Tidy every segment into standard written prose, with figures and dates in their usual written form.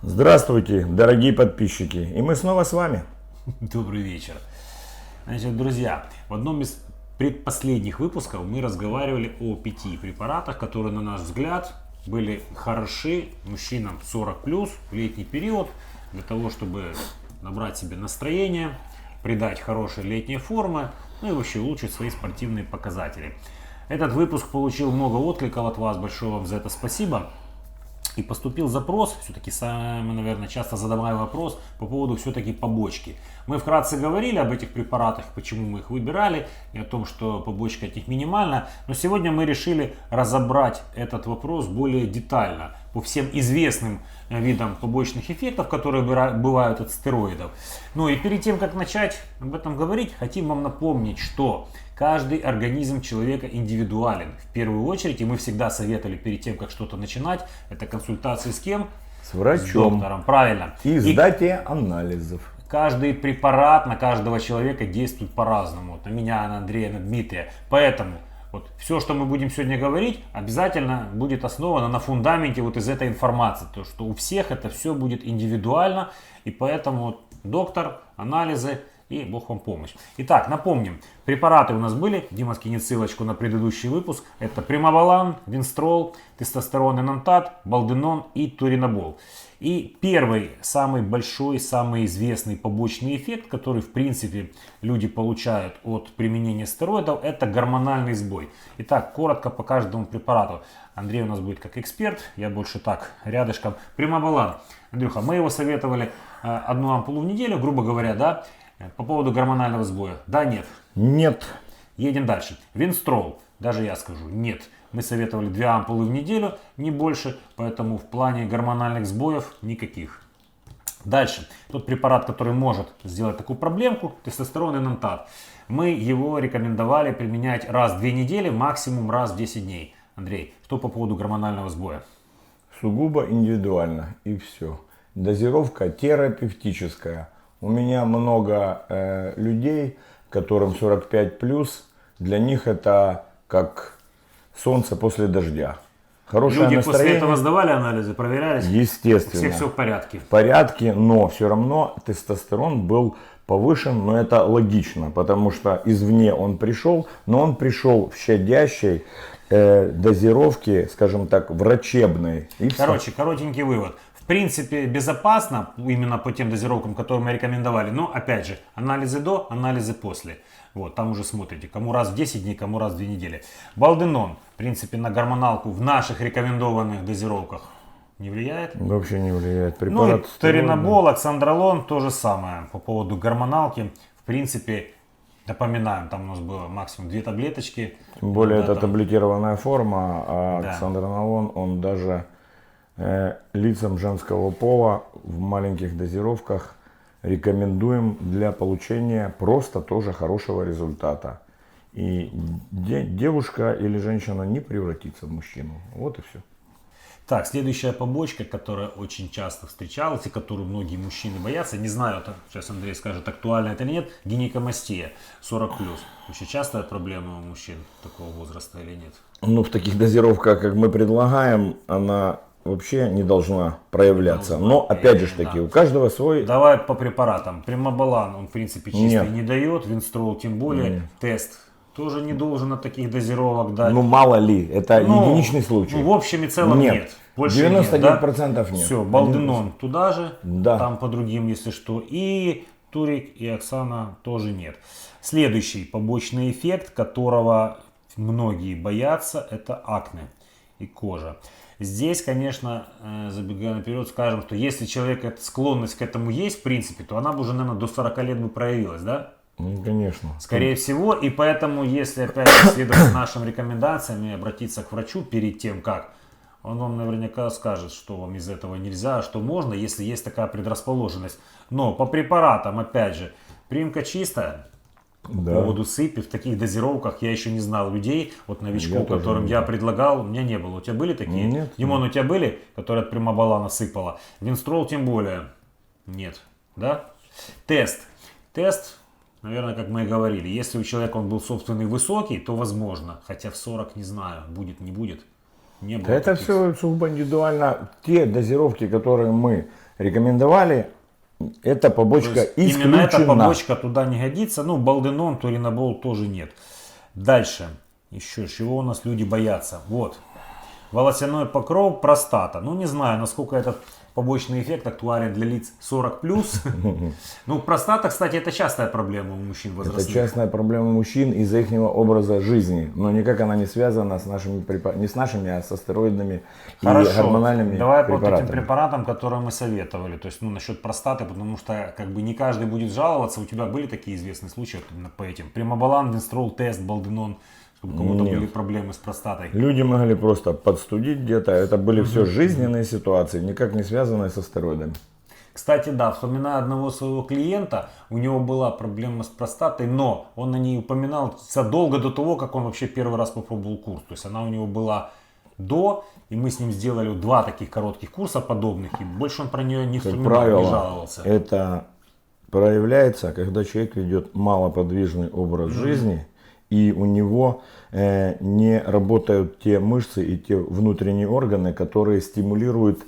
Здравствуйте, дорогие подписчики, и мы снова с вами. Добрый вечер. Значит, друзья, в одном из предпоследних выпусков мы разговаривали о 5 препаратах, которые, на наш взгляд, были хороши мужчинам 40+ в летний период, для того, чтобы набрать себе настроение, придать хорошие летние формы, ну и вообще улучшить свои спортивные показатели. Этот выпуск получил много откликов от вас, большое вам за это спасибо. И поступил запрос, все-таки самый, наверное, часто задаваемый вопрос по поводу все-таки побочки. Мы вкратце говорили об этих препаратах, почему мы их выбирали, и о том, что побочка от них минимальна. Но сегодня мы решили разобрать этот вопрос более детально по всем известным видам побочных эффектов, которые бывают от стероидов. Ну и перед тем, как начать об этом говорить, хотим вам напомнить, что каждый организм человека индивидуален. В первую очередь, и мы всегда советовали перед тем, как что-то начинать, это консультации с кем? С врачом. С доктором, правильно. И сдатие анализов. Каждый препарат на каждого человека действует по-разному. Вот на меня, на Андрея, на Дмитрия. Поэтому вот все, что мы будем сегодня говорить, обязательно будет основано на фундаменте вот из этой информации. То, что у всех это все будет индивидуально. И поэтому вот доктор, анализы и Бог вам помощь. Итак, напомним, препараты у нас были. Дима скинет ссылочку на предыдущий выпуск. Это Примавалан, Винстрол, тестостерон Энантат, Балденон и Туринабол. И первый, самый большой, самый известный побочный эффект, который в принципе люди получают от применения стероидов, это гормональный сбой. Итак, коротко по каждому препарату. Андрей у нас будет как эксперт, я больше так, рядышком. Примавалан. Андрюха, мы его советовали одну ампулу в неделю, грубо говоря, да? По поводу гормонального сбоя. Да, нет? Нет. Едем дальше. Винстрол. Даже я скажу нет. Мы советовали 2 ампулы в неделю, не больше. Поэтому в плане гормональных сбоев никаких. Дальше. Тот препарат, который может сделать такую проблемку, тестостерон Энантат. Мы его рекомендовали применять раз в 2 недели, максимум раз в 10 дней. Андрей, что по поводу гормонального сбоя? Сугубо индивидуально и все. Дозировка терапевтическая. У меня много людей, которым 45+, для них это как солнце после дождя. Хорошее Люди настроение. после этого сдавали анализы, проверялись? Естественно. Все в порядке. В порядке, но все равно тестостерон был повышен, но это логично, потому что извне он пришел, но он пришел в щадящей дозировке, скажем так, врачебной. Короче, коротенький вывод. В принципе, безопасно, именно по тем дозировкам, которые мы рекомендовали. Но, опять же, анализы до, анализы после. Вот, там уже смотрите, кому раз в 10 дней, кому раз в 2 недели. Балденон, в принципе, на гормоналку в наших рекомендованных дозировках не влияет. Вообще не влияет. Ну и Туринабол, Оксандролон, то же самое. По поводу гормоналки, в принципе, напоминаем, там у нас было максимум 2 таблеточки. Тем более, да, это таблетированная форма, а да. Оксандролон, он даже лицам женского пола в маленьких дозировках рекомендуем для получения просто тоже хорошего результата. И девушка или женщина не превратится в мужчину. Вот и все. Так, следующая побочка, которая очень часто встречалась и которую многие мужчины боятся, не знаю, сейчас Андрей скажет, актуально это или нет, гинекомастия 40+. Очень частая проблема у мужчин такого возраста или нет? Ну, в таких дозировках, как мы предлагаем, она вообще не должна проявляться. Но, опять же таки, у каждого свой... Давай по препаратам. Примабалан, он, в принципе, чистый Нет. не дает. Винстрол, тем более. Тест тоже не должен от таких дозировок дать. Ну, мало ли, это единичный случай. Ну, в общем и целом нет. Больше 99% нет. нет. Все, Балденон туда же. Да. Там по другим, если что. И Турик, и Оксана тоже нет. Следующий побочный эффект, которого многие боятся, это акне и кожа. Здесь, конечно, забегая наперед, скажем, что если человек склонность к этому есть, в принципе, то она бы уже, наверное, до 40 лет бы проявилась, да? Ну, конечно. Скорее всего, и поэтому, если опять же следовать нашим рекомендациям и обратиться к врачу перед тем, как, он вам наверняка скажет, что вам из этого нельзя, а что можно, если есть такая предрасположенность. Но по препаратам, опять же, примка чистая. По поводу сыпи в таких дозировках я еще не знал людей, вот новичков, которым я предлагал, у меня не было. У тебя были такие? Нет. Димон, у тебя были, которые от Примабалана сыпала? Винстрол тем более? Нет. Да? Тест. Тест, наверное, как мы и говорили, если у человека он был собственный высокий, то возможно. Хотя в 40 не знаю, будет, не будет. Не было это таких. все сугубо индивидуально. Те дозировки, которые мы рекомендовали, эта То побочка есть именно эта исключена. побочка туда не годится. Ну, балденон, туринабол тоже нет. Дальше. Еще чего у нас люди боятся. Вот. Волосяной покров, простата. Ну, не знаю, насколько этот побочный эффект актуален для лиц 40+. Ну, простата, кстати, это частая проблема у мужчин Это возрастных. частная проблема мужчин из-за их образа жизни, но никак она не связана с нашими, не с нашими, а со стероидными и гормональными давай по препаратами. этим препаратам, которые мы советовали. То есть, ну, насчет простаты, потому что, как бы, не каждый будет жаловаться. У тебя были такие известные случаи по этим? Примабалан, Винстрол, Тест, Балденон, чтобы у кого-то Нет. были проблемы с простатой. Люди могли просто подстудить где-то, это были все жизненные ситуации, никак не связанные со стероидами. Кстати, да, вспоминая одного своего клиента, у него была проблема с простатой, но он о ней упоминал задолго до того, как он вообще первый раз попробовал курс. То есть она у него была до, и мы с ним сделали 2 таких коротких курса подобных, и больше он про нее не Как вспоминал, правило, не жаловался. это проявляется, когда человек ведет малоподвижный образ жизни, и у него не работают те мышцы и те внутренние органы, которые стимулируют,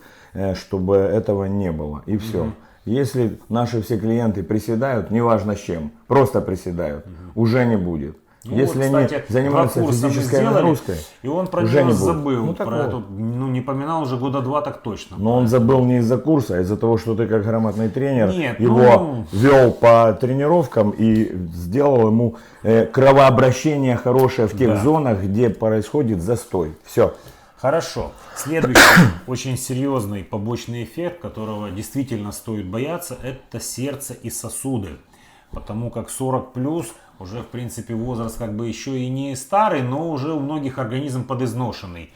чтобы этого не было. И все. Если наши все клиенты приседают, неважно с чем, просто приседают, уже не будет. Ну Если вот, они кстати, занимаются 2 курса мы физической сделали, нагрузкой, и он про уже нее не будет. забыл. Ну, так про вот. эту, ну, не поминал уже года 2 так точно. Но он забыл не из-за курса, а из-за того, что ты как грамотный тренер Нет, его ну- вел по тренировкам и сделал ему кровообращение хорошее в тех Да. зонах, где происходит застой. Все. Хорошо. Следующий очень серьезный побочный эффект, которого действительно стоит бояться, это сердце и сосуды. Потому как 40+ уже, в принципе, возраст как бы еще и не старый, но уже у многих организм подизношенный.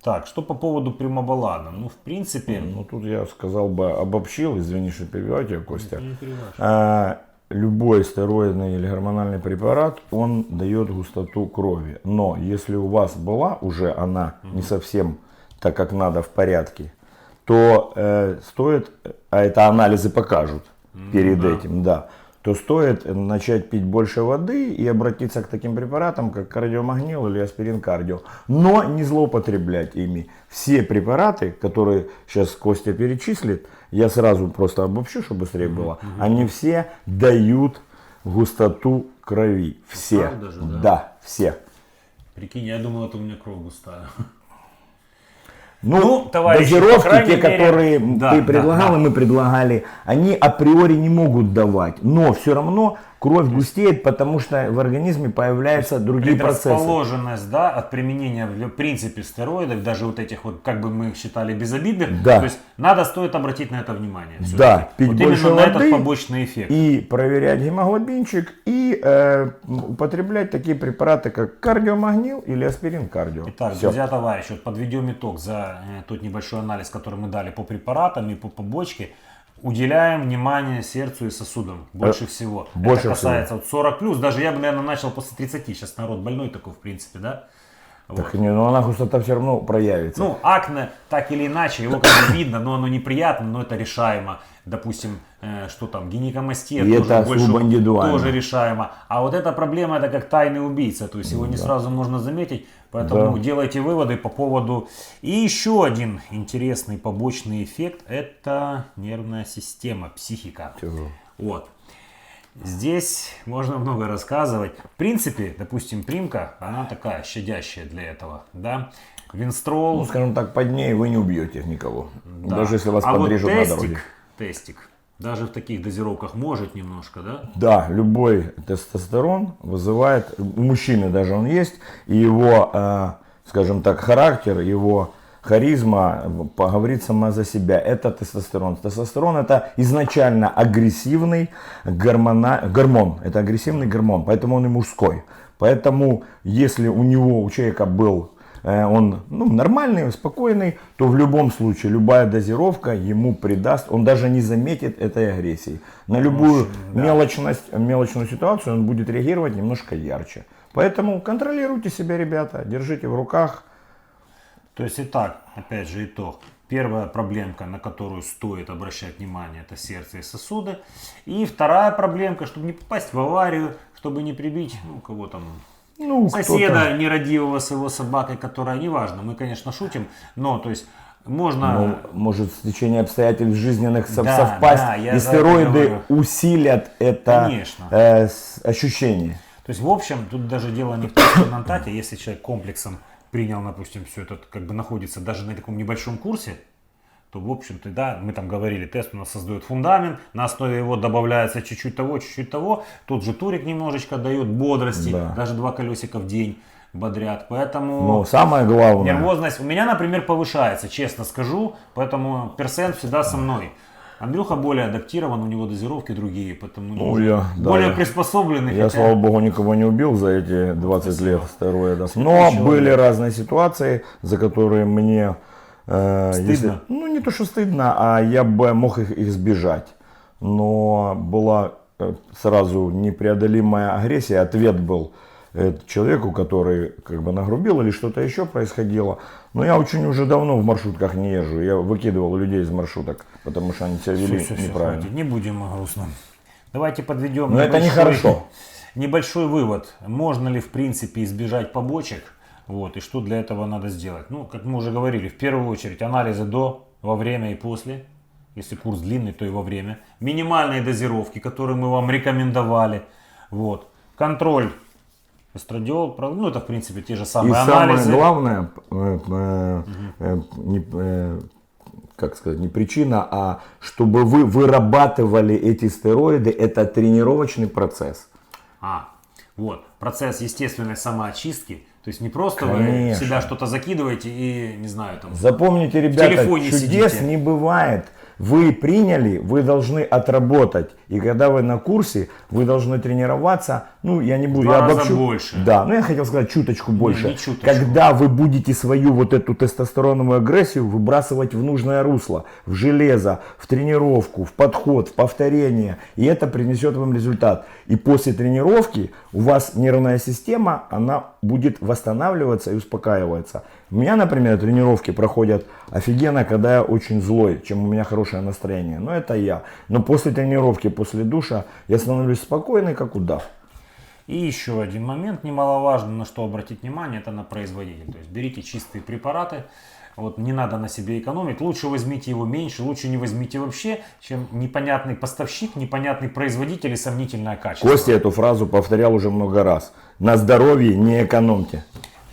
Так, что по поводу примабалана? Ну, в принципе... Ну тут я сказал бы, обобщил, извини, что перебиваю тебя, Костя. Не переживай. Любой стероидный или гормональный препарат, он дает густоту крови. Но если у вас была уже она не совсем так, как надо, в порядке, то стоит, а это анализы покажут перед этим, да, то стоит начать пить больше воды и обратиться к таким препаратам, как кардиомагнил или аспирин кардио. Но не злоупотреблять ими. Все препараты, которые сейчас Костя перечислит, я сразу просто обобщу, чтобы быстрее было, они все дают густоту крови. Все. Правда же, да? Да, все. Прикинь, я думал, это у меня кровь густая. Ну, товарищи, по дозировки, крайней те, мере, которые да, ты предлагал, да. и мы предлагали, они априори не могут давать. Но все равно кровь густеет, потому что в организме появляются другие процессы. Предрасположенность, да, от применения, в принципе, стероидов, даже вот этих вот, как бы мы их считали, безобидных. Да. То есть стоит обратить на это внимание. Да, пить вот больше именно на воды этот побочный эффект. и проверять гемоглобинчик, и употреблять такие препараты, как кардиомагнил или аспирин кардио. Итак, Всё. друзья, товарищи, вот подведем итог за тот небольшой анализ, который мы дали по препаратам и по побочке. Уделяем внимание сердцу и сосудам больше всего. больше Это касается вот 40+, даже я бы, наверное, начал после 30. Сейчас народ больной такой, в принципе, да? Так, не, но она густота все равно проявится. Ну, акне, так или иначе, его как бы видно, но оно неприятно, но это решаемо. Допустим, что там, гинекомастия И тоже это больше сугубо индивидуально. тоже решаемо. А вот эта проблема, это как тайный убийца, то есть его не сразу можно заметить, поэтому Да. делайте выводы по поводу... И еще один интересный побочный эффект, это нервная система, психика. Чего? Вот. Здесь можно много рассказывать. В принципе, допустим, примка, она такая щадящая для этого, да. Винстрол, Ну, скажем так, под ней вы не убьете никого. да. Даже если вас а подрежут вот на дороге. тестик, даже в таких дозировках может немножко, да? Да, любой тестостерон вызывает, у мужчины даже он есть, и его, скажем так, характер, его харизма говорит сама за себя. Это тестостерон. Тестостерон это изначально агрессивный гормон. Это агрессивный гормон, поэтому он и мужской. Поэтому, если у него, у человека был он нормальный, спокойный, то в любом случае любая дозировка ему придаст, он даже не заметит этой агрессии. На любую мелочную ситуацию он будет реагировать немножко ярче. Поэтому контролируйте себя, ребята, держите в руках. То есть, итак, опять же итог. Первая проблемка, на которую стоит обращать внимание, это сердце и сосуды. И вторая проблемка, чтобы не попасть в аварию, чтобы не прибить, кого там, Ну, соседа нерадивого с его собакой, которая, неважно, мы, конечно, шутим, но, то есть, можно... Ну, может, стечение обстоятельств жизненных Да, совпасть, да, я и за это стероиды говорю. усилят это Конечно. ощущение. То есть, в общем, тут даже дело не в трансцендентате, если человек комплексом принял, допустим, все это, как бы находится даже на таком небольшом курсе, то, в общем-то, да, мы там говорили, тест у нас создает фундамент, на основе его добавляется чуть-чуть того, тут же турик немножечко дает бодрости, Да. даже 2 колесика в день бодрят, поэтому Но самое главное, нервозность у меня, например, повышается, честно скажу, поэтому персент всегда со мной. Андрюха более адаптирован, у него дозировки другие, поэтому Ну, я, да, более я- приспособленный. я, хотя- слава богу, никого не убил за эти 20 Спасибо. лет стероидов. Но человек. были разные ситуации, за которые мне... Стыдно? ну, не то, что стыдно, а я бы мог их избежать. Но была сразу непреодолимая агрессия. Ответ был человеку, который как бы нагрубил или что-то еще происходило. Но я очень уже давно в маршрутках не езжу. Я выкидывал людей из маршруток, потому что они себя вели Всё, неправильно. хватит, не будем о грустном. Давайте подведем Но это нехорошо. небольшой вывод. Можно ли в принципе избежать побочек? Вот, и что для этого надо сделать? Ну, как мы уже говорили, в первую очередь анализы до, во время и после. Если курс длинный, то и во время. Минимальные дозировки, которые мы вам рекомендовали. Вот. Контроль. Эстрадиол, ну это в принципе те же И самые самое анализы. главное, как сказать, не причина, а чтобы вы вырабатывали эти стероиды, это тренировочный процесс. Вот, процесс естественной самоочистки. То есть не просто вы Конечно. в себя что-то закидываете и, не знаю, там... Запомните, ребята, телефоне чудес сидите. не бывает. Вы приняли, вы должны отработать. И когда вы на курсе, вы должны тренироваться. Ну, я не буду, Два я раза обобщу. больше. Да, ну я хотел сказать чуточку больше. не чуточку. Когда вы будете свою вот эту тестостероновую агрессию выбрасывать в нужное русло, в железо, в тренировку, в подход, в повторение. И это принесет вам результат. И после тренировки у вас нервная система, она будет восстанавливаться и успокаиваться. У меня, например, тренировки проходят офигенно, когда я очень злой, чем у меня хорошее настроение. Но это я. Но после тренировки, после душа, я становлюсь спокойный, как удав. И еще один момент немаловажный, на что обратить внимание, это на производитель. То есть берите чистые препараты, вот, не надо на себе экономить, лучше возьмите его меньше, лучше не возьмите вообще, чем непонятный поставщик, непонятный производитель и сомнительное качество. Костя эту фразу повторял уже много раз. На здоровье не экономьте.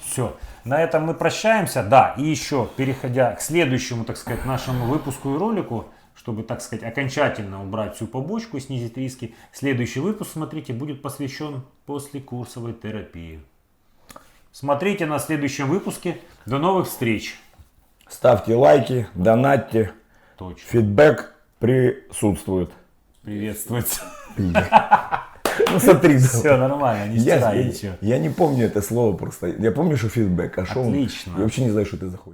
Все. На этом мы прощаемся. Да, и еще, переходя к следующему, так сказать, нашему выпуску и ролику, чтобы, так сказать, окончательно убрать всю побочку и снизить риски, следующий выпуск, смотрите, будет посвящен послекурсовой терапии. Смотрите на следующем выпуске. До новых встреч. Ставьте лайки, донатьте. Точно. Фидбэк присутствует. Приветствуется. Ну смотри, Все нормально, не я, стирай я- ничего. я не помню это слово просто. Я помню, что фидбэк, а что он? Отлично. Я вообще не знаю, что это за хуйня.